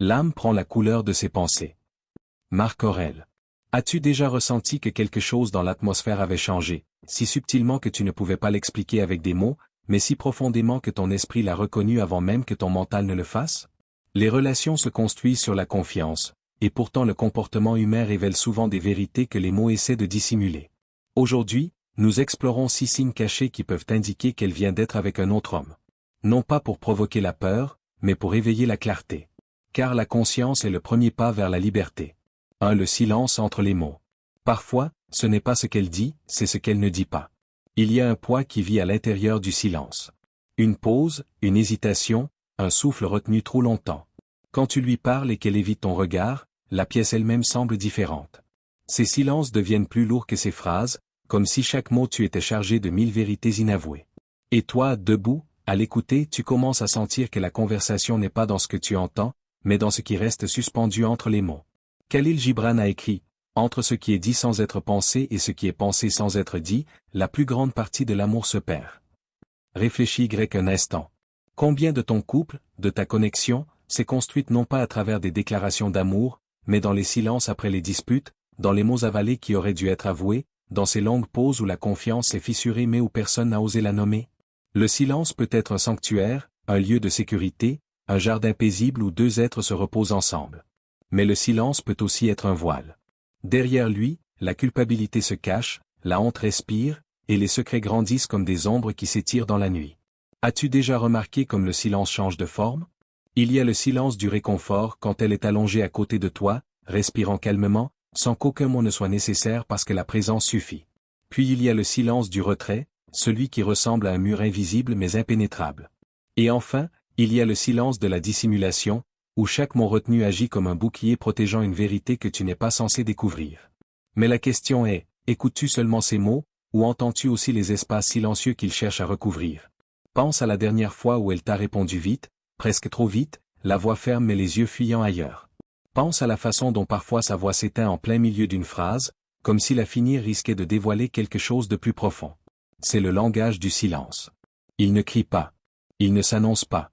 L'âme prend la couleur de ses pensées. Marc Aurèle. As-tu déjà ressenti que quelque chose dans l'atmosphère avait changé, si subtilement que tu ne pouvais pas l'expliquer avec des mots, mais si profondément que ton esprit l'a reconnu avant même que ton mental ne le fasse? Les relations se construisent sur la confiance, et pourtant le comportement humain révèle souvent des vérités que les mots essaient de dissimuler. Aujourd'hui, nous explorons 6 signes cachés qui peuvent indiquer qu'elle vient d'être avec un autre homme. Non pas pour provoquer la peur, mais pour éveiller la clarté. Car la conscience est le premier pas vers la liberté. 1. Le silence entre les mots. Parfois, ce n'est pas ce qu'elle dit, c'est ce qu'elle ne dit pas. Il y a un poids qui vit à l'intérieur du silence. Une pause, une hésitation, un souffle retenu trop longtemps. Quand tu lui parles et qu'elle évite ton regard, la pièce elle-même semble différente. Ces silences deviennent plus lourds que ces phrases, comme si chaque mot tu étais chargé de 1000 vérités inavouées. Et toi, debout, à l'écouter, tu commences à sentir que la conversation n'est pas dans ce que tu entends, mais dans ce qui reste suspendu entre les mots. Khalil Gibran a écrit, « Entre ce qui est dit sans être pensé et ce qui est pensé sans être dit, la plus grande partie de l'amour se perd. » Réfléchis un instant. Combien de ton couple, de ta connexion, s'est construite non pas à travers des déclarations d'amour, mais dans les silences après les disputes, dans les mots avalés qui auraient dû être avoués, dans ces longues pauses où la confiance s'est fissurée mais où personne n'a osé la nommer? Le silence peut être un sanctuaire, un lieu de sécurité, un jardin paisible où deux êtres se reposent ensemble. Mais le silence peut aussi être un voile. Derrière lui, la culpabilité se cache, la honte respire, et les secrets grandissent comme des ombres qui s'étirent dans la nuit. As-tu déjà remarqué comme le silence change de forme? Il y a le silence du réconfort quand elle est allongée à côté de toi, respirant calmement, sans qu'aucun mot ne soit nécessaire parce que la présence suffit. Puis il y a le silence du retrait, celui qui ressemble à un mur invisible mais impénétrable. Et enfin, il y a le silence de la dissimulation, où chaque mot retenu agit comme un bouclier protégeant une vérité que tu n'es pas censé découvrir. Mais la question est, écoutes-tu seulement ces mots, ou entends-tu aussi les espaces silencieux qu'ils cherchent à recouvrir? Pense à la dernière fois où elle t'a répondu vite, presque trop vite, la voix ferme mais les yeux fuyant ailleurs. Pense à la façon dont parfois sa voix s'éteint en plein milieu d'une phrase, comme si la finir risquait de dévoiler quelque chose de plus profond. C'est le langage du silence. Il ne crie pas. Il ne s'annonce pas.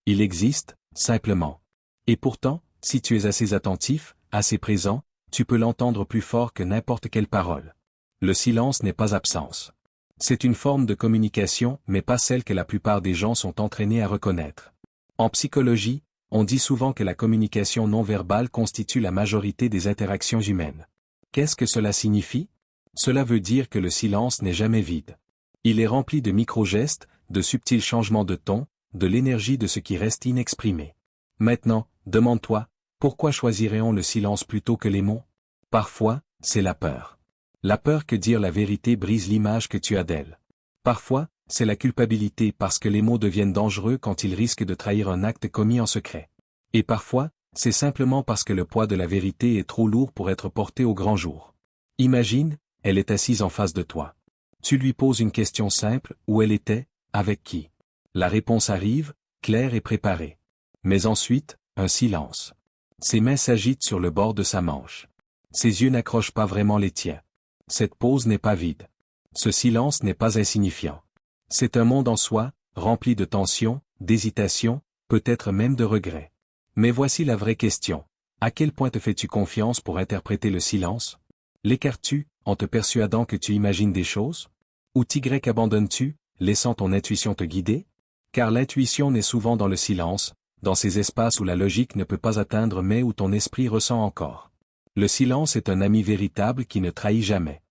Il existe, simplement. Et pourtant, si tu es assez attentif, assez présent, tu peux l'entendre plus fort que n'importe quelle parole. Le silence n'est pas absence. C'est une forme de communication, mais pas celle que la plupart des gens sont entraînés à reconnaître. En psychologie, on dit souvent que la communication non verbale constitue la majorité des interactions humaines. Qu'est-ce que cela signifie? Cela veut dire que le silence n'est jamais vide. Il est rempli de micro-gestes, de subtils changements de ton, de l'énergie de ce qui reste inexprimé. Maintenant, demande-toi, pourquoi choisirait-on le silence plutôt que les mots? Parfois, c'est la peur. La peur que dire la vérité brise l'image que tu as d'elle. Parfois, c'est la culpabilité parce que les mots deviennent dangereux quand ils risquent de trahir un acte commis en secret. Et parfois, c'est simplement parce que le poids de la vérité est trop lourd pour être porté au grand jour. Imagine, elle est assise en face de toi. Tu lui poses une question simple, où elle était, avec qui? La réponse arrive, claire et préparée. Mais ensuite, un silence. Ses mains s'agitent sur le bord de sa manche. Ses yeux n'accrochent pas vraiment les tiens. Cette pause n'est pas vide. Ce silence n'est pas insignifiant. C'est un monde en soi, rempli de tension, d'hésitation, peut-être même de regret. Mais voici la vraie question. À quel point te fais-tu confiance pour interpréter le silence? L'écartes-tu, en te persuadant que tu imagines des choses? Ou abandonnes-tu, laissant ton intuition te guider? Car l'intuition naît souvent dans le silence, dans ces espaces où la logique ne peut pas atteindre mais où ton esprit ressent encore. Le silence est un ami véritable qui ne trahit jamais.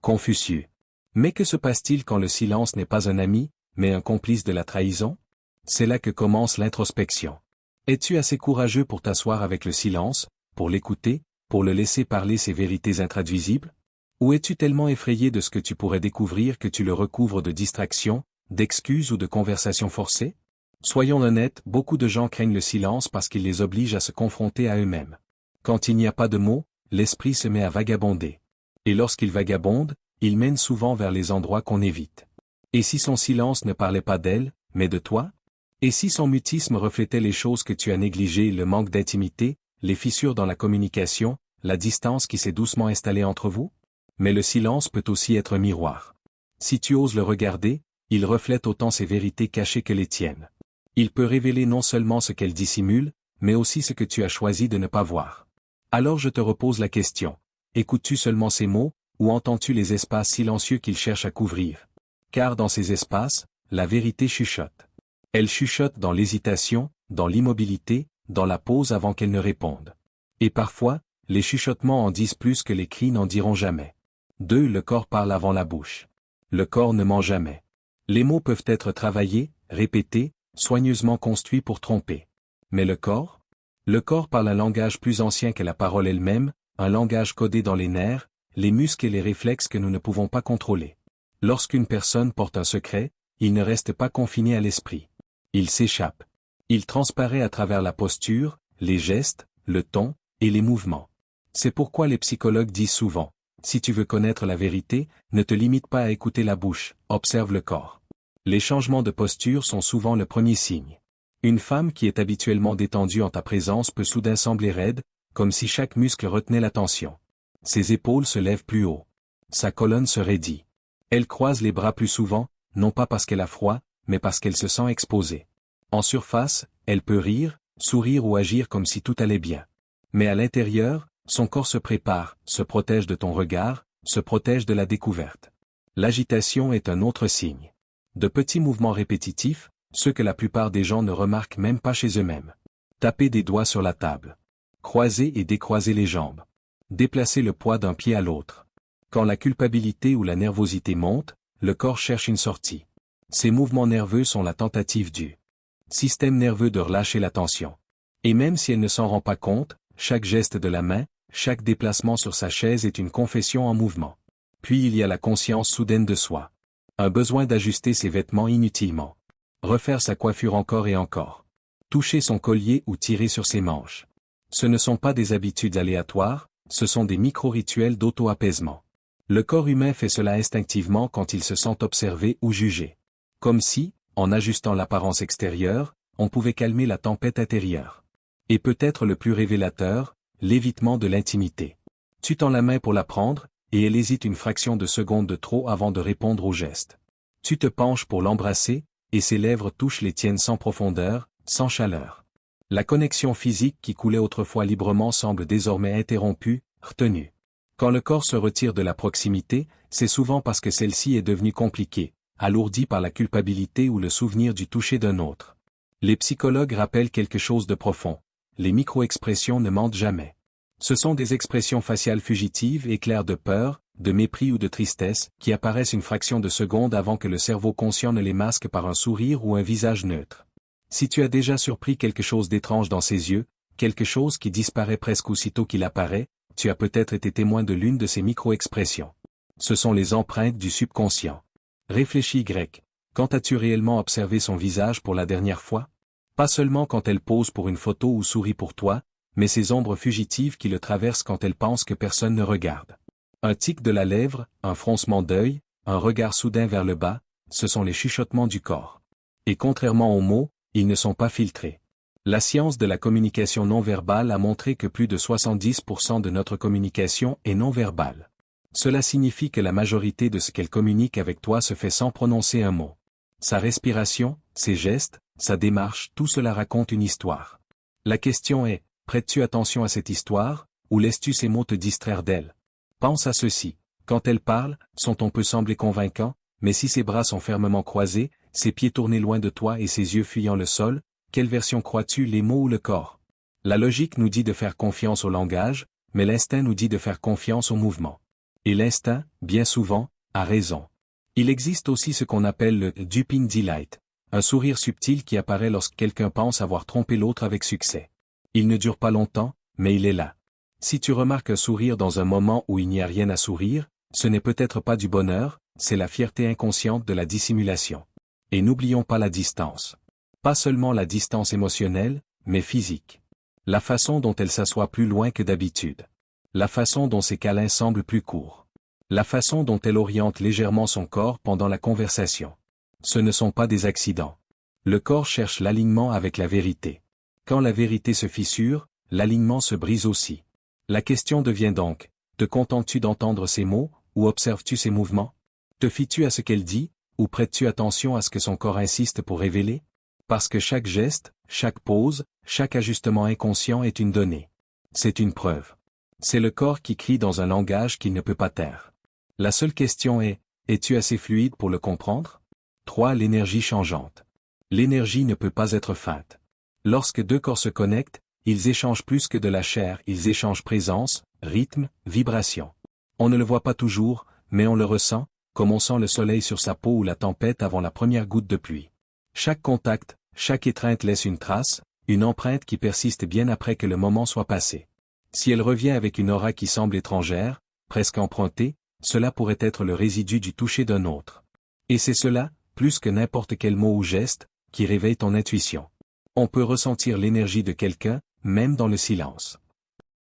Confucius. Mais que se passe-t-il quand le silence n'est pas un ami, mais un complice de la trahison? C'est là que commence l'introspection. Es-tu assez courageux pour t'asseoir avec le silence, pour l'écouter, pour le laisser parler ses vérités intraduisibles? Ou es-tu tellement effrayé de ce que tu pourrais découvrir que tu le recouvres de distractions, d'excuses ou de conversations forcées? Soyons honnêtes, beaucoup de gens craignent le silence parce qu'il les oblige à se confronter à eux-mêmes. Quand il n'y a pas de mots, l'esprit se met à vagabonder. Et lorsqu'il vagabonde, il mène souvent vers les endroits qu'on évite. Et si son silence ne parlait pas d'elle, mais de toi? Et si son mutisme reflétait les choses que tu as négligées, le manque d'intimité, les fissures dans la communication, la distance qui s'est doucement installée entre vous? Mais le silence peut aussi être un miroir. Si tu oses le regarder, il reflète autant ses vérités cachées que les tiennes. Il peut révéler non seulement ce qu'elle dissimule, mais aussi ce que tu as choisi de ne pas voir. Alors je te repose la question. Écoutes-tu seulement ces mots, ou entends-tu les espaces silencieux qu'ils cherchent à couvrir? Car dans ces espaces, la vérité chuchote. Elle chuchote dans l'hésitation, dans l'immobilité, dans la pause avant qu'elle ne réponde. Et parfois, les chuchotements en disent plus que les cris n'en diront jamais. 2. Le corps parle avant la bouche. Le corps ne ment jamais. Les mots peuvent être travaillés, répétés, soigneusement construits pour tromper. Mais le corps? Le corps parle un langage plus ancien que la parole elle-même, un langage codé dans les nerfs, les muscles et les réflexes que nous ne pouvons pas contrôler. Lorsqu'une personne porte un secret, il ne reste pas confiné à l'esprit. Il s'échappe. Il transparaît à travers la posture, les gestes, le ton, et les mouvements. C'est pourquoi les psychologues disent souvent, si tu veux connaître la vérité, ne te limite pas à écouter la bouche, observe le corps. Les changements de posture sont souvent le premier signe. Une femme qui est habituellement détendue en ta présence peut soudain sembler raide, comme si chaque muscle retenait l'attention. Ses épaules se lèvent plus haut. Sa colonne se raidit. Elle croise les bras plus souvent, non pas parce qu'elle a froid, mais parce qu'elle se sent exposée. En surface, elle peut rire, sourire ou agir comme si tout allait bien. Mais à l'intérieur, son corps se prépare, se protège de ton regard, se protège de la découverte. L'agitation est un autre signe. De petits mouvements répétitifs, ceux que la plupart des gens ne remarquent même pas chez eux-mêmes. Taper des doigts sur la table. Croiser et décroiser les jambes. Déplacer le poids d'un pied à l'autre. Quand la culpabilité ou la nervosité monte, le corps cherche une sortie. Ces mouvements nerveux sont la tentative du système nerveux de relâcher la tension. Et même si elle ne s'en rend pas compte, chaque geste de la main, chaque déplacement sur sa chaise est une confession en mouvement. Puis il y a la conscience soudaine de soi. Un besoin d'ajuster ses vêtements inutilement. Refaire sa coiffure encore et encore. Toucher son collier ou tirer sur ses manches. Ce ne sont pas des habitudes aléatoires, ce sont des micro-rituels d'auto-apaisement. Le corps humain fait cela instinctivement quand il se sent observé ou jugé. Comme si, en ajustant l'apparence extérieure, on pouvait calmer la tempête intérieure. Et peut-être le plus révélateur, l'évitement de l'intimité. Tu tends la main pour la prendre, et elle hésite une fraction de seconde de trop avant de répondre au geste. Tu te penches pour l'embrasser, et ses lèvres touchent les tiennes sans profondeur, sans chaleur. La connexion physique qui coulait autrefois librement semble désormais interrompue, retenue. Quand le corps se retire de la proximité, c'est souvent parce que celle-ci est devenue compliquée, alourdie par la culpabilité ou le souvenir du toucher d'un autre. Les psychologues rappellent quelque chose de profond. Les micro-expressions ne mentent jamais. Ce sont des expressions faciales fugitives et claires de peur, de mépris ou de tristesse, qui apparaissent une fraction de seconde avant que le cerveau conscient ne les masque par un sourire ou un visage neutre. Si tu as déjà surpris quelque chose d'étrange dans ses yeux, quelque chose qui disparaît presque aussitôt qu'il apparaît, tu as peut-être été témoin de l'une de ces micro-expressions. Ce sont les empreintes du subconscient. Réfléchis grec. Quand as-tu réellement observé son visage pour la dernière fois? Pas seulement quand elle pose pour une photo ou sourit pour toi, mais ces ombres fugitives qui le traversent quand elle pense que personne ne regarde. Un tic de la lèvre, un froncement d'œil, un regard soudain vers le bas, ce sont les chuchotements du corps. Et contrairement aux mots, ils ne sont pas filtrés. La science de la communication non verbale a montré que plus de 70% de notre communication est non verbale. Cela signifie que la majorité de ce qu'elle communique avec toi se fait sans prononcer un mot. Sa respiration, ses gestes, sa démarche, tout cela raconte une histoire. La question est, prêtes-tu attention à cette histoire, ou laisses-tu ces mots te distraire d'elle? Pense à ceci. Quand elle parle, son ton peut sembler convaincant, mais si ses bras sont fermement croisés, ses pieds tournés loin de toi et ses yeux fuyant le sol, quelle version crois-tu, les mots ou le corps? La logique nous dit de faire confiance au langage, mais l'instinct nous dit de faire confiance au mouvement. Et l'instinct, bien souvent, a raison. Il existe aussi ce qu'on appelle le duping delight, un sourire subtil qui apparaît lorsque quelqu'un pense avoir trompé l'autre avec succès. Il ne dure pas longtemps, mais il est là. Si tu remarques un sourire dans un moment où il n'y a rien à sourire, ce n'est peut-être pas du bonheur, c'est la fierté inconsciente de la dissimulation. Et n'oublions pas la distance. Pas seulement la distance émotionnelle, mais physique. La façon dont elle s'assoit plus loin que d'habitude. La façon dont ses câlins semblent plus courts. La façon dont elle oriente légèrement son corps pendant la conversation. Ce ne sont pas des accidents. Le corps cherche l'alignement avec la vérité. Quand la vérité se fissure, l'alignement se brise aussi. La question devient donc, te contentes-tu d'entendre ces mots, ou observes-tu ses mouvements? Te fies-tu à ce qu'elle dit, ou prêtes-tu attention à ce que son corps insiste pour révéler? Parce que chaque geste, chaque pause, chaque ajustement inconscient est une donnée. C'est une preuve. C'est le corps qui crie dans un langage qu'il ne peut pas taire. La seule question est, es-tu assez fluide pour le comprendre? 3. L'énergie changeante. L'énergie ne peut pas être feinte. Lorsque deux corps se connectent, ils échangent plus que de la chair, ils échangent présence, rythme, vibration. On ne le voit pas toujours, mais on le ressent, comme on sent le soleil sur sa peau ou la tempête avant la première goutte de pluie. Chaque contact, chaque étreinte laisse une trace, une empreinte qui persiste bien après que le moment soit passé. Si elle revient avec une aura qui semble étrangère, presque empruntée, cela pourrait être le résidu du toucher d'un autre. Et c'est cela, plus que n'importe quel mot ou geste, qui réveille ton intuition. On peut ressentir l'énergie de quelqu'un, même dans le silence.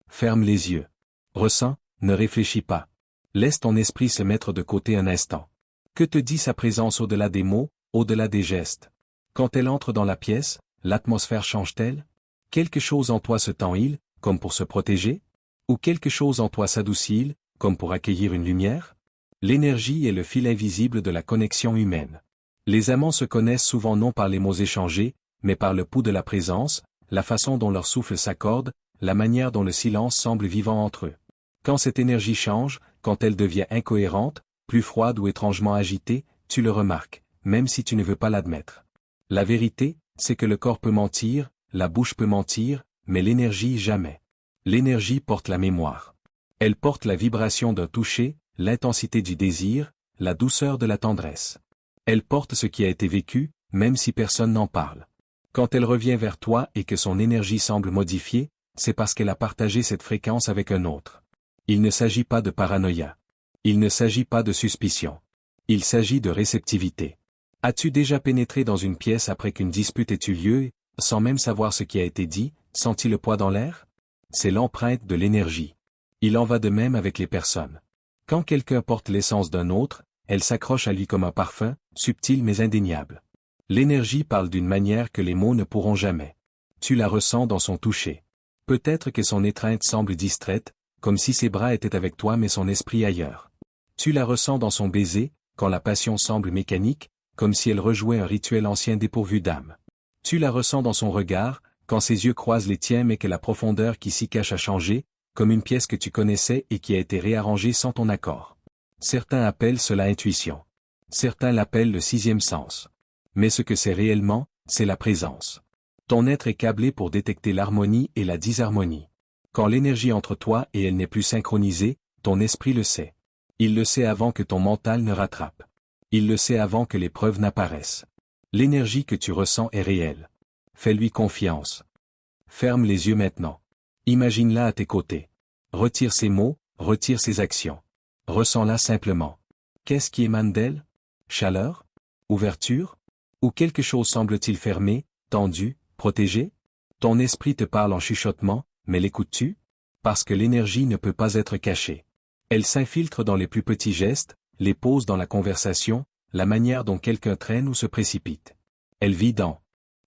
Ferme les yeux. Ressens, ne réfléchis pas. Laisse ton esprit se mettre de côté un instant. Que te dit sa présence au-delà des mots, au-delà des gestes? Quand elle entre dans la pièce, l'atmosphère change-t-elle? Quelque chose en toi se tend-il, comme pour se protéger? Ou quelque chose en toi s'adoucit-il, comme pour accueillir une lumière? L'énergie est le fil invisible de la connexion humaine. Les amants se connaissent souvent non par les mots échangés, mais par le pouls de la présence, la façon dont leur souffle s'accorde, la manière dont le silence semble vivant entre eux. Quand cette énergie change, quand elle devient incohérente, plus froide ou étrangement agitée, tu le remarques, même si tu ne veux pas l'admettre. La vérité, c'est que le corps peut mentir, la bouche peut mentir, mais l'énergie jamais. L'énergie porte la mémoire. Elle porte la vibration d'un toucher, l'intensité du désir, la douceur de la tendresse. Elle porte ce qui a été vécu, même si personne n'en parle. Quand elle revient vers toi et que son énergie semble modifiée, c'est parce qu'elle a partagé cette fréquence avec un autre. Il ne s'agit pas de paranoïa. Il ne s'agit pas de suspicion. Il s'agit de réceptivité. As-tu déjà pénétré dans une pièce après qu'une dispute ait eu lieu, sans même savoir ce qui a été dit, senti le poids dans l'air? C'est l'empreinte de l'énergie. Il en va de même avec les personnes. Quand quelqu'un porte l'essence d'un autre, elle s'accroche à lui comme un parfum, subtil mais indéniable. L'énergie parle d'une manière que les mots ne pourront jamais. Tu la ressens dans son toucher. Peut-être que son étreinte semble distraite, comme si ses bras étaient avec toi mais son esprit ailleurs. Tu la ressens dans son baiser, quand la passion semble mécanique, comme si elle rejouait un rituel ancien dépourvu d'âme. Tu la ressens dans son regard, quand ses yeux croisent les tiens mais que la profondeur qui s'y cache a changé, comme une pièce que tu connaissais et qui a été réarrangée sans ton accord. Certains appellent cela intuition. Certains l'appellent le sixième sens. Mais ce que c'est réellement, c'est la présence. Ton être est câblé pour détecter l'harmonie et la disharmonie. Quand l'énergie entre toi et elle n'est plus synchronisée, ton esprit le sait. Il le sait avant que ton mental ne rattrape. Il le sait avant que les preuves n'apparaissent. L'énergie que tu ressens est réelle. Fais-lui confiance. Ferme les yeux maintenant. Imagine-la à tes côtés. Retire ses mots, retire ses actions. Ressens-la simplement. Qu'est-ce qui émane d'elle? Chaleur? Ouverture? Ou quelque chose semble-t-il fermé, tendu, protégé? Ton esprit te parle en chuchotement, mais l'écoutes-tu? Parce que l'énergie ne peut pas être cachée. Elle s'infiltre dans les plus petits gestes, les pauses dans la conversation, la manière dont quelqu'un traîne ou se précipite. Elle vit dans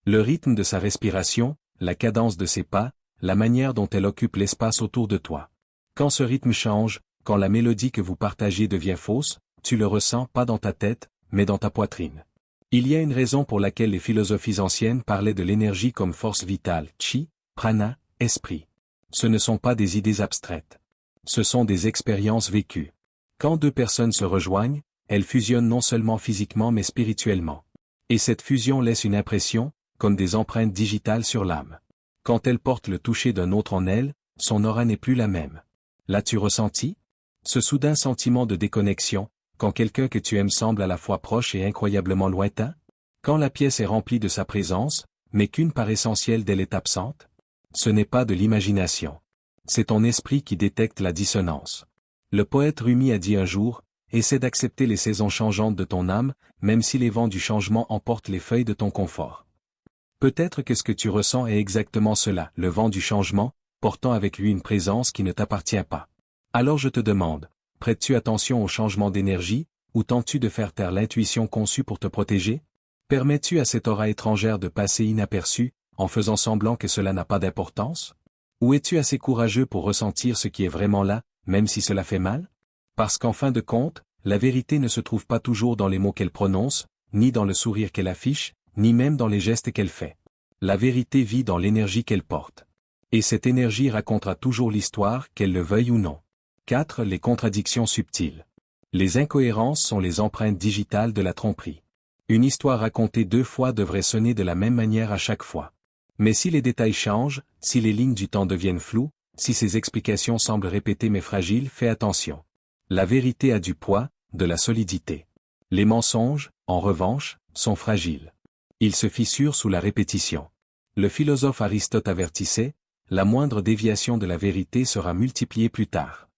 le rythme de sa respiration, la cadence de ses pas, la manière dont elle occupe l'espace autour de toi. Quand ce rythme change, quand la mélodie que vous partagez devient fausse, tu le ressens pas dans ta tête, mais dans ta poitrine. Il y a une raison pour laquelle les philosophies anciennes parlaient de l'énergie comme force vitale, chi, prana, esprit. Ce ne sont pas des idées abstraites. Ce sont des expériences vécues. Quand deux personnes se rejoignent, elles fusionnent non seulement physiquement mais spirituellement. Et cette fusion laisse une impression, comme des empreintes digitales sur l'âme. Quand elle porte le toucher d'un autre en elle, son aura n'est plus la même. L'as-tu ressenti? Ce soudain sentiment de déconnexion, quand quelqu'un que tu aimes semble à la fois proche et incroyablement lointain? Quand la pièce est remplie de sa présence, mais qu'une part essentielle d'elle est absente? Ce n'est pas de l'imagination. C'est ton esprit qui détecte la dissonance. Le poète Rumi a dit un jour, essaie d'accepter les saisons changeantes de ton âme, même si les vents du changement emportent les feuilles de ton confort. Peut-être que ce que tu ressens est exactement cela, le vent du changement, portant avec lui une présence qui ne t'appartient pas. Alors je te demande, prêtes-tu attention au changement d'énergie, ou tentes-tu de faire taire l'intuition conçue pour te protéger? Permets-tu à cette aura étrangère de passer inaperçue, en faisant semblant que cela n'a pas d'importance? Ou es-tu assez courageux pour ressentir ce qui est vraiment là, même si cela fait mal? Parce qu'en fin de compte, la vérité ne se trouve pas toujours dans les mots qu'elle prononce, ni dans le sourire qu'elle affiche, ni même dans les gestes qu'elle fait. La vérité vit dans l'énergie qu'elle porte. Et cette énergie racontera toujours l'histoire, qu'elle le veuille ou non. 4. Les contradictions subtiles. Les incohérences sont les empreintes digitales de la tromperie. Une histoire racontée 2 fois devrait sonner de la même manière à chaque fois. Mais si les détails changent, si les lignes du temps deviennent floues, si ces explications semblent répétées mais fragiles, fais attention. La vérité a du poids, de la solidité. Les mensonges, en revanche, sont fragiles. Ils se fissurent sous la répétition. Le philosophe Aristote avertissait, la moindre déviation de la vérité sera multipliée plus tard.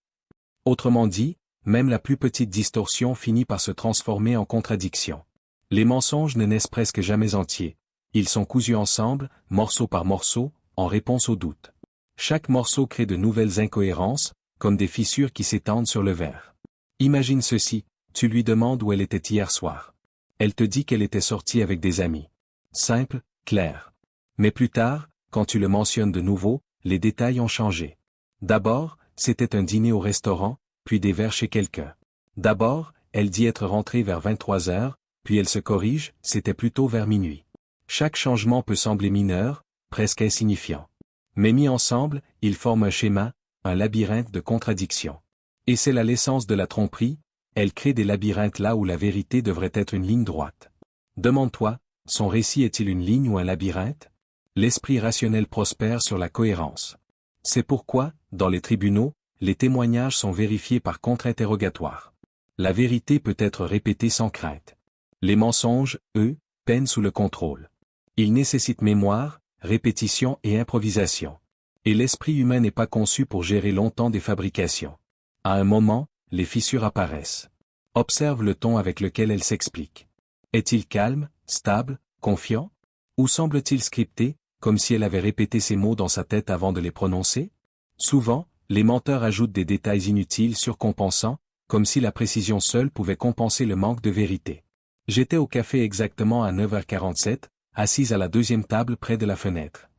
Autrement dit, même la plus petite distorsion finit par se transformer en contradiction. Les mensonges ne naissent presque jamais entiers. Ils sont cousus ensemble, morceau par morceau, en réponse au doute. Chaque morceau crée de nouvelles incohérences, comme des fissures qui s'étendent sur le verre. Imagine ceci, tu lui demandes où elle était hier soir. Elle te dit qu'elle était sortie avec des amis. Simple, clair. Mais plus tard, quand tu le mentionnes de nouveau, les détails ont changé. D'abord, c'était un dîner au restaurant, puis des verres chez quelqu'un. D'abord, elle dit être rentrée vers 23 heures, puis elle se corrige, c'était plutôt vers minuit. Chaque changement peut sembler mineur, presque insignifiant. Mais mis ensemble, ils forment un schéma, un labyrinthe de contradictions. Et c'est là l'essence de la tromperie, elle crée des labyrinthes là où la vérité devrait être une ligne droite. Demande-toi, son récit est-il une ligne ou un labyrinthe? L'esprit rationnel prospère sur la cohérence. C'est pourquoi, dans les tribunaux, les témoignages sont vérifiés par contre-interrogatoire. La vérité peut être répétée sans crainte. Les mensonges, eux, peinent sous le contrôle. Ils nécessitent mémoire, répétition et improvisation. Et l'esprit humain n'est pas conçu pour gérer longtemps des fabrications. À un moment, les fissures apparaissent. Observe le ton avec lequel elles s'expliquent. Est-il calme, stable, confiant? Ou semble-t-il scripté, comme si elle avait répété ces mots dans sa tête avant de les prononcer? Souvent, les menteurs ajoutent des détails inutiles surcompensant, comme si la précision seule pouvait compenser le manque de vérité. J'étais au café exactement à 9h47, assise à la 2e table près de la fenêtre.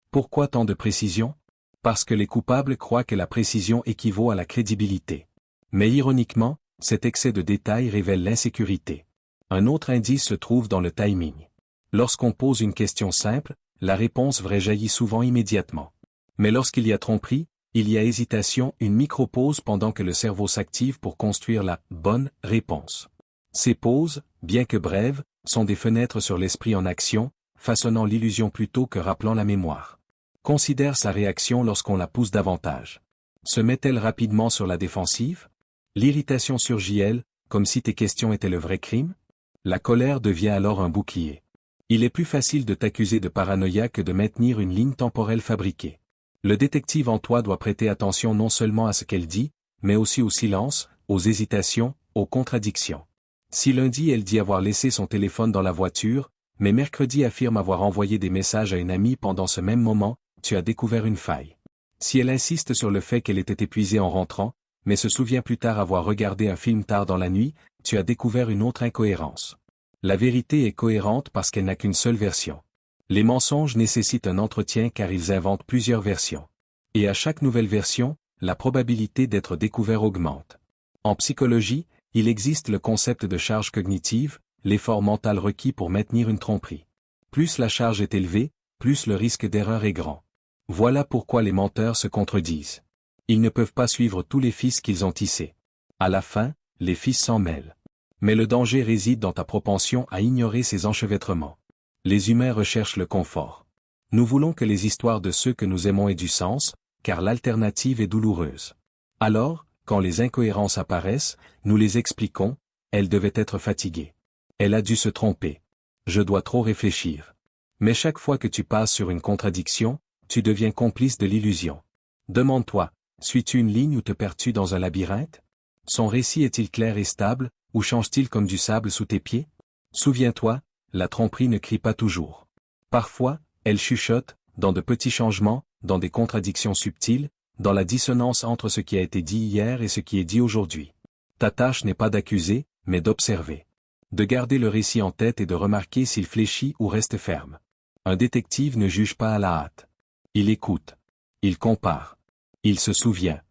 Pourquoi tant de précision? Parce que les coupables croient que la précision équivaut à la crédibilité. Mais ironiquement, cet excès de détails révèle l'insécurité. Un autre indice se trouve dans le timing. Lorsqu'on pose une question simple, la réponse vraie jaillit souvent immédiatement. Mais lorsqu'il y a tromperie, il y a hésitation, une micro-pause pendant que le cerveau s'active pour construire la bonne réponse. Ces pauses, bien que brèves, sont des fenêtres sur l'esprit en action, façonnant l'illusion plutôt que rappelant la mémoire. Considère sa réaction lorsqu'on la pousse davantage. Se met-elle rapidement sur la défensive? L'irritation surgit-elle, comme si tes questions étaient le vrai crime? La colère devient alors un bouclier. Il est plus facile de t'accuser de paranoïa que de maintenir une ligne temporelle fabriquée. Le détective en toi doit prêter attention non seulement à ce qu'elle dit, mais aussi au silence, aux hésitations, aux contradictions. Si lundi elle dit avoir laissé son téléphone dans la voiture, mais mercredi affirme avoir envoyé des messages à une amie pendant ce même moment, tu as découvert une faille. Si elle insiste sur le fait qu'elle était épuisée en rentrant, mais se souvient plus tard avoir regardé un film tard dans la nuit, tu as découvert une autre incohérence. La vérité est cohérente parce qu'elle n'a qu'une seule version. Les mensonges nécessitent un entretien car ils inventent plusieurs versions. Et à chaque nouvelle version, la probabilité d'être découvert augmente. En psychologie, il existe le concept de charge cognitive, l'effort mental requis pour maintenir une tromperie. Plus la charge est élevée, plus le risque d'erreur est grand. Voilà pourquoi les menteurs se contredisent. Ils ne peuvent pas suivre tous les fils qu'ils ont tissés. À la fin, les fils s'en mêlent. Mais le danger réside dans ta propension à ignorer ces enchevêtrements. Les humains recherchent le confort. Nous voulons que les histoires de ceux que nous aimons aient du sens, car l'alternative est douloureuse. Alors, quand les incohérences apparaissent, nous les expliquons, elle devait être fatiguée. Elle a dû se tromper. Je dois trop réfléchir. Mais chaque fois que tu passes sur une contradiction, tu deviens complice de l'illusion. Demande-toi, suis-tu une ligne ou te perds-tu dans un labyrinthe? Son récit est-il clair et stable, ou change-t-il comme du sable sous tes pieds? Souviens-toi, la tromperie ne crie pas toujours. Parfois, elle chuchote, dans de petits changements, dans des contradictions subtiles, dans la dissonance entre ce qui a été dit hier et ce qui est dit aujourd'hui. Ta tâche n'est pas d'accuser, mais d'observer. De garder le récit en tête et de remarquer s'il fléchit ou reste ferme. Un détective ne juge pas à la hâte. Il écoute. Il compare. Il se souvient.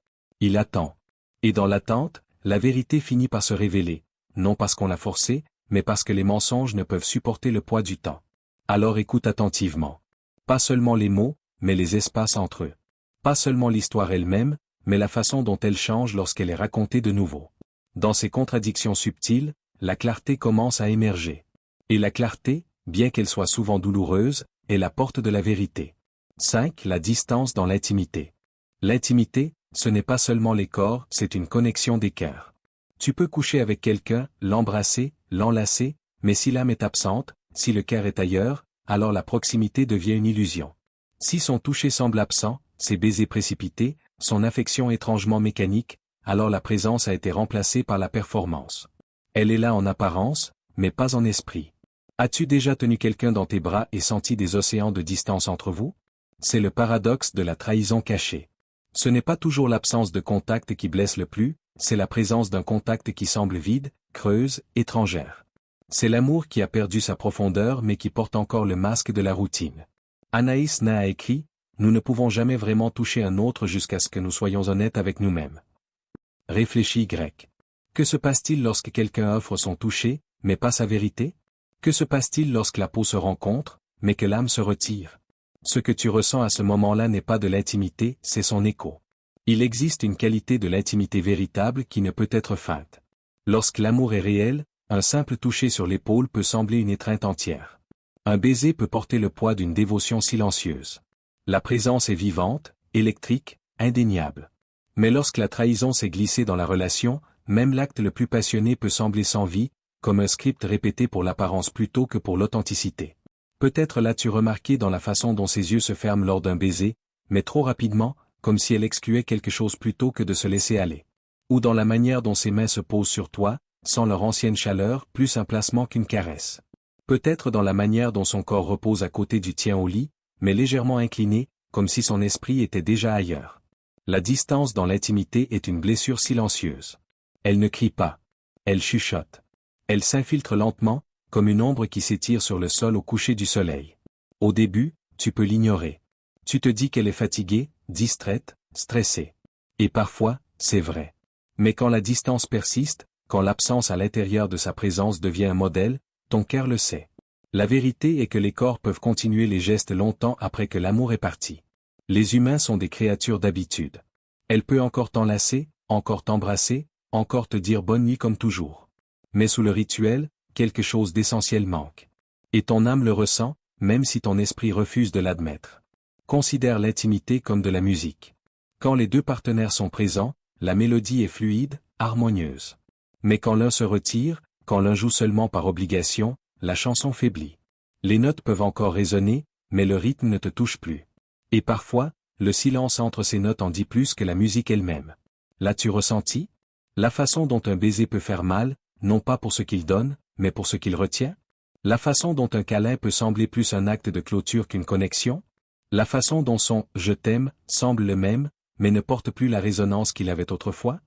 Il attend. Et dans l'attente, la vérité finit par se révéler, non parce qu'on l'a forcé, mais parce que les mensonges ne peuvent supporter le poids du temps. Alors écoute attentivement. Pas seulement les mots, mais les espaces entre eux. Pas seulement l'histoire elle-même, mais la façon dont elle change lorsqu'elle est racontée de nouveau. Dans ces contradictions subtiles, la clarté commence à émerger. Et la clarté, bien qu'elle soit souvent douloureuse, est la porte de la vérité. 5. La distance dans l'intimité. L'intimité, ce n'est pas seulement les corps, c'est une connexion des cœurs. Tu peux coucher avec quelqu'un, l'embrasser, l'enlacer, mais si l'âme est absente, si le cœur est ailleurs, alors la proximité devient une illusion. Si son toucher semble absent, ses baisers précipités, son affection étrangement mécanique, alors la présence a été remplacée par la performance. Elle est là en apparence, mais pas en esprit. As-tu déjà tenu quelqu'un dans tes bras et senti des océans de distance entre vous? C'est le paradoxe de la trahison cachée. Ce n'est pas toujours l'absence de contact qui blesse le plus, c'est la présence d'un contact qui semble vide, creuse, étrangère. C'est l'amour qui a perdu sa profondeur mais qui porte encore le masque de la routine. Anaïs Nin a écrit, « Nous ne pouvons jamais vraiment toucher un autre jusqu'à ce que nous soyons honnêtes avec nous-mêmes. » Réfléchis grec. Que se passe-t-il lorsque quelqu'un offre son toucher, mais pas sa vérité? Que se passe-t-il lorsque la peau se rencontre, mais que l'âme se retire? Ce que tu ressens à ce moment-là n'est pas de l'intimité, c'est son écho. Il existe une qualité de l'intimité véritable qui ne peut être feinte. Lorsque l'amour est réel, un simple toucher sur l'épaule peut sembler une étreinte entière. Un baiser peut porter le poids d'une dévotion silencieuse. La présence est vivante, électrique, indéniable. Mais lorsque la trahison s'est glissée dans la relation, même l'acte le plus passionné peut sembler sans vie, comme un script répété pour l'apparence plutôt que pour l'authenticité. Peut-être l'as-tu remarqué dans la façon dont ses yeux se ferment lors d'un baiser, mais trop rapidement, comme si elle excluait quelque chose plutôt que de se laisser aller. Ou dans la manière dont ses mains se posent sur toi, sans leur ancienne chaleur, plus un placement qu'une caresse. Peut-être dans la manière dont son corps repose à côté du tien au lit, mais légèrement incliné, comme si son esprit était déjà ailleurs. La distance dans l'intimité est une blessure silencieuse. Elle ne crie pas. Elle chuchote. Elle s'infiltre lentement, comme une ombre qui s'étire sur le sol au coucher du soleil. Au début, tu peux l'ignorer. Tu te dis qu'elle est fatiguée, distraite, stressée. Et parfois, c'est vrai. Mais quand la distance persiste, quand l'absence à l'intérieur de sa présence devient un modèle, ton cœur le sait. La vérité est que les corps peuvent continuer les gestes longtemps après que l'amour est parti. Les humains sont des créatures d'habitude. Elle peut encore t'enlacer, encore t'embrasser, encore te dire bonne nuit comme toujours. Mais sous le rituel, quelque chose d'essentiel manque. Et ton âme le ressent, même si ton esprit refuse de l'admettre. Considère l'intimité comme de la musique. Quand les deux partenaires sont présents, la mélodie est fluide, harmonieuse. Mais quand l'un se retire, quand l'un joue seulement par obligation, la chanson faiblit. Les notes peuvent encore résonner, mais le rythme ne te touche plus. Et parfois, le silence entre ces notes en dit plus que la musique elle-même. L'as-tu ressenti? La façon dont un baiser peut faire mal, non pas pour ce qu'il donne, mais pour ce qu'il retient? La façon dont un câlin peut sembler plus un acte de clôture qu'une connexion? La façon dont son « je t'aime » semble le même, mais ne porte plus la résonance qu'il avait autrefois?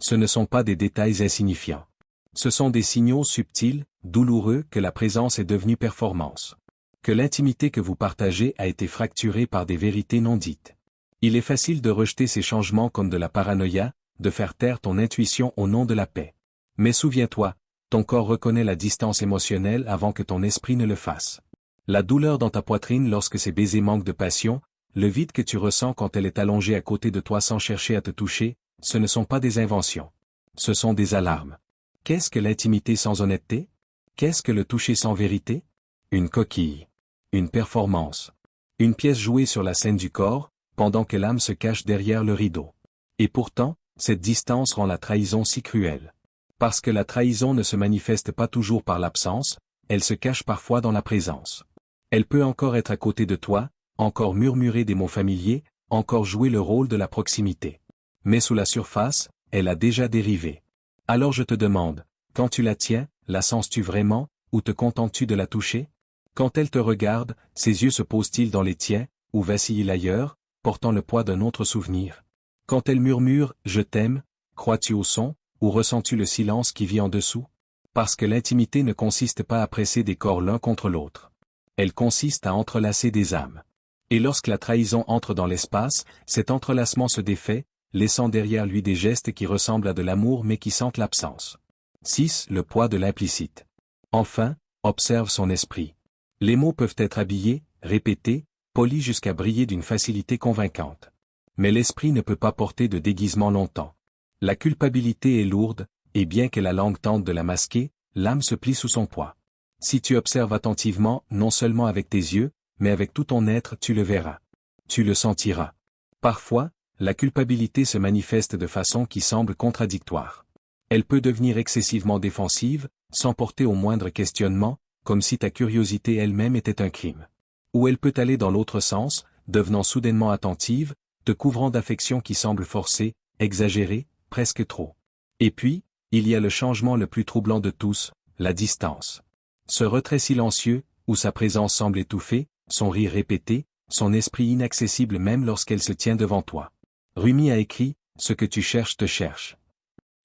Ce ne sont pas des détails insignifiants. Ce sont des signaux subtils, douloureux que la présence est devenue performance. Que l'intimité que vous partagez a été fracturée par des vérités non dites. Il est facile de rejeter ces changements comme de la paranoïa, de faire taire ton intuition au nom de la paix. Mais souviens-toi, ton corps reconnaît la distance émotionnelle avant que ton esprit ne le fasse. La douleur dans ta poitrine lorsque ces baisers manquent de passion, le vide que tu ressens quand elle est allongée à côté de toi sans chercher à te toucher, ce ne sont pas des inventions. Ce sont des alarmes. Qu'est-ce que l'intimité sans honnêteté? Qu'est-ce que le toucher sans vérité? Une coquille. Une performance. Une pièce jouée sur la scène du corps, pendant que l'âme se cache derrière le rideau. Et pourtant, cette distance rend la trahison si cruelle. Parce que la trahison ne se manifeste pas toujours par l'absence, elle se cache parfois dans la présence. Elle peut encore être à côté de toi, encore murmurer des mots familiers, encore jouer le rôle de la proximité. Mais sous la surface, elle a déjà dérivé. Alors je te demande, quand tu la tiens, la sens-tu vraiment, ou te contentes-tu de la toucher? Quand elle te regarde, ses yeux se posent-ils dans les tiens, ou vacillent-ils ailleurs, portant le poids d'un autre souvenir? Quand elle murmure « je t'aime », crois-tu au son, ou ressens-tu le silence qui vit en dessous? Parce que l'intimité ne consiste pas à presser des corps l'un contre l'autre. Elle consiste à entrelacer des âmes. Et lorsque la trahison entre dans l'espace, cet entrelacement se défait, laissant derrière lui des gestes qui ressemblent à de l'amour mais qui sentent l'absence. 6. Le poids de l'implicite. Enfin, observe son esprit. Les mots peuvent être habillés, répétés, poli jusqu'à briller d'une facilité convaincante. Mais l'esprit ne peut pas porter de déguisement longtemps. La culpabilité est lourde, et bien que la langue tente de la masquer, l'âme se plie sous son poids. Si tu observes attentivement, non seulement avec tes yeux, mais avec tout ton être, tu le verras. Tu le sentiras. Parfois, la culpabilité se manifeste de façon qui semble contradictoire. Elle peut devenir excessivement défensive, sans porter au moindre questionnement, comme si ta curiosité elle-même était un crime. Ou elle peut aller dans l'autre sens, devenant soudainement attentive, te couvrant d'affection qui semble forcée, exagérée, presque trop. Et puis, il y a le changement le plus troublant de tous, la distance. Ce retrait silencieux, où sa présence semble étouffée, son rire répété, son esprit inaccessible même lorsqu'elle se tient devant toi. Rumi a écrit, « Ce que tu cherches te cherche ».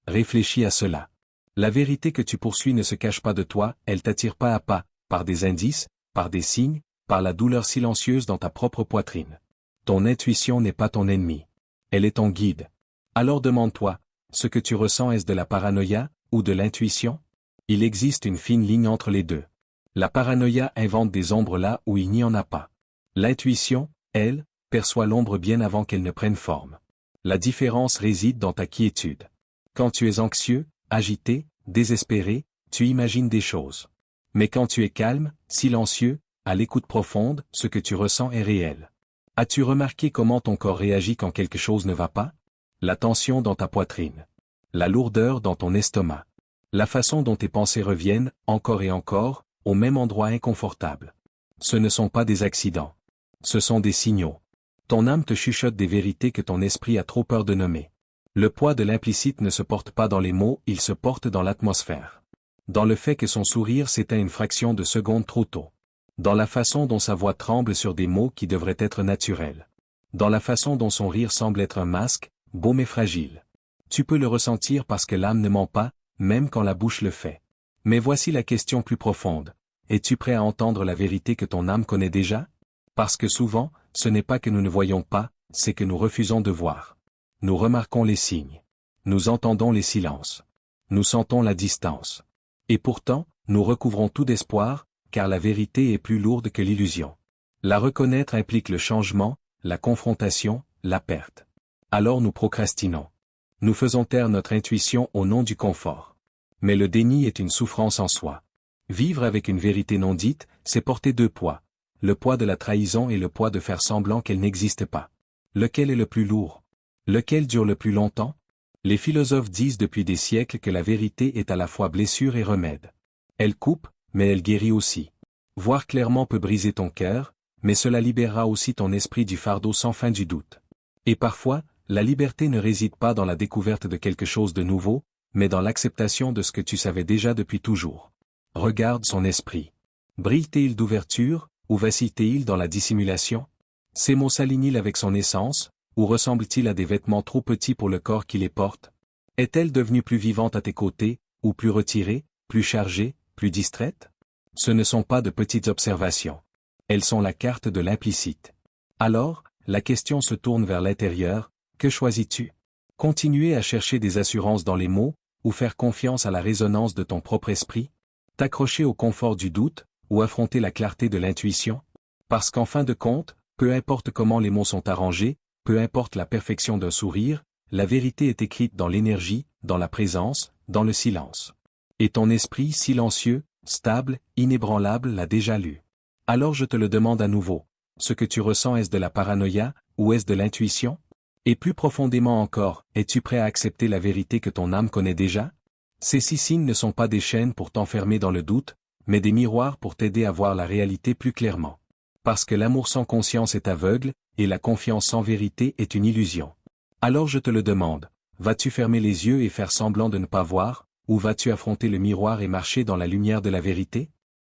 Réfléchis à cela. La vérité que tu poursuis ne se cache pas de toi, elle t'attire pas à pas, par des indices, par des signes, par la douleur silencieuse dans ta propre poitrine. Ton intuition n'est pas ton ennemi. Elle est ton guide. Alors demande-toi, ce que tu ressens est-ce de la paranoïa, ou de l'intuition? Il existe une fine ligne entre les deux. La paranoïa invente des ombres là où il n'y en a pas. L'intuition, elle, perçoit l'ombre bien avant qu'elle ne prenne forme. La différence réside dans ta quiétude. Quand tu es anxieux, agité, désespéré, tu imagines des choses. Mais quand tu es calme, silencieux, à l'écoute profonde, ce que tu ressens est réel. As-tu remarqué comment ton corps réagit quand quelque chose ne va pas? La tension dans ta poitrine. La lourdeur dans ton estomac. La façon dont tes pensées reviennent, encore et encore, au même endroit inconfortable. Ce ne sont pas des accidents. Ce sont des signaux. Ton âme te chuchote des vérités que ton esprit a trop peur de nommer. Le poids de l'implicite ne se porte pas dans les mots, il se porte dans l'atmosphère. Dans le fait que son sourire s'éteint une fraction de seconde trop tôt. Dans la façon dont sa voix tremble sur des mots qui devraient être naturels. Dans la façon dont son rire semble être un masque, beau mais fragile. Tu peux le ressentir parce que l'âme ne ment pas, même quand la bouche le fait. Mais voici la question plus profonde. Es-tu prêt à entendre la vérité que ton âme connaît déjà? Parce que souvent, ce n'est pas que nous ne voyons pas, c'est que nous refusons de voir. Nous remarquons les signes. Nous entendons les silences. Nous sentons la distance. Et pourtant, nous recouvrons tout d'espoir, car la vérité est plus lourde que l'illusion. La reconnaître implique le changement, la confrontation, la perte. Alors nous procrastinons. Nous faisons taire notre intuition au nom du confort. Mais le déni est une souffrance en soi. Vivre avec une vérité non dite, c'est porter deux poids. Le poids de la trahison et le poids de faire semblant qu'elle n'existe pas. Lequel est le plus lourd? Lequel dure le plus longtemps? Les philosophes disent depuis des siècles que la vérité est à la fois blessure et remède. Elle coupe, mais elle guérit aussi. Voir clairement peut briser ton cœur, mais cela libérera aussi ton esprit du fardeau sans fin du doute. Et parfois, la liberté ne réside pas dans la découverte de quelque chose de nouveau, mais dans l'acceptation de ce que tu savais déjà depuis toujours. Regarde son esprit. Brille-t-il d'ouverture, ou vacille-t-il dans la dissimulation? Ses mots s'alignent-ils avec son essence, ou ressemblent-ils à des vêtements trop petits pour le corps qui les porte? Est-elle devenue plus vivante à tes côtés, ou plus retirée, plus chargée, plus distraite? Ce ne sont pas de petites observations. Elles sont la carte de l'implicite. Alors, la question se tourne vers l'intérieur, que choisis-tu? Continuer à chercher des assurances dans les mots, ou faire confiance à la résonance de ton propre esprit? T'accrocher au confort du doute, ou affronter la clarté de l'intuition? Parce qu'en fin de compte, peu importe comment les mots sont arrangés, peu importe la perfection d'un sourire, la vérité est écrite dans l'énergie, dans la présence, dans le silence. Et ton esprit silencieux, stable, inébranlable l'a déjà lu. Alors je te le demande à nouveau. Ce que tu ressens est-ce de la paranoïa, ou est-ce de l'intuition? Et plus profondément encore, es-tu prêt à accepter la vérité que ton âme connaît déjà? Ces 6 signes ne sont pas des chaînes pour t'enfermer dans le doute, mais des miroirs pour t'aider à voir la réalité plus clairement. Parce que l'amour sans conscience est aveugle, et la confiance sans vérité est une illusion. Alors je te le demande, vas-tu fermer les yeux et faire semblant de ne pas voir, ou vas-tu affronter le miroir et marcher dans la lumière de la vérité?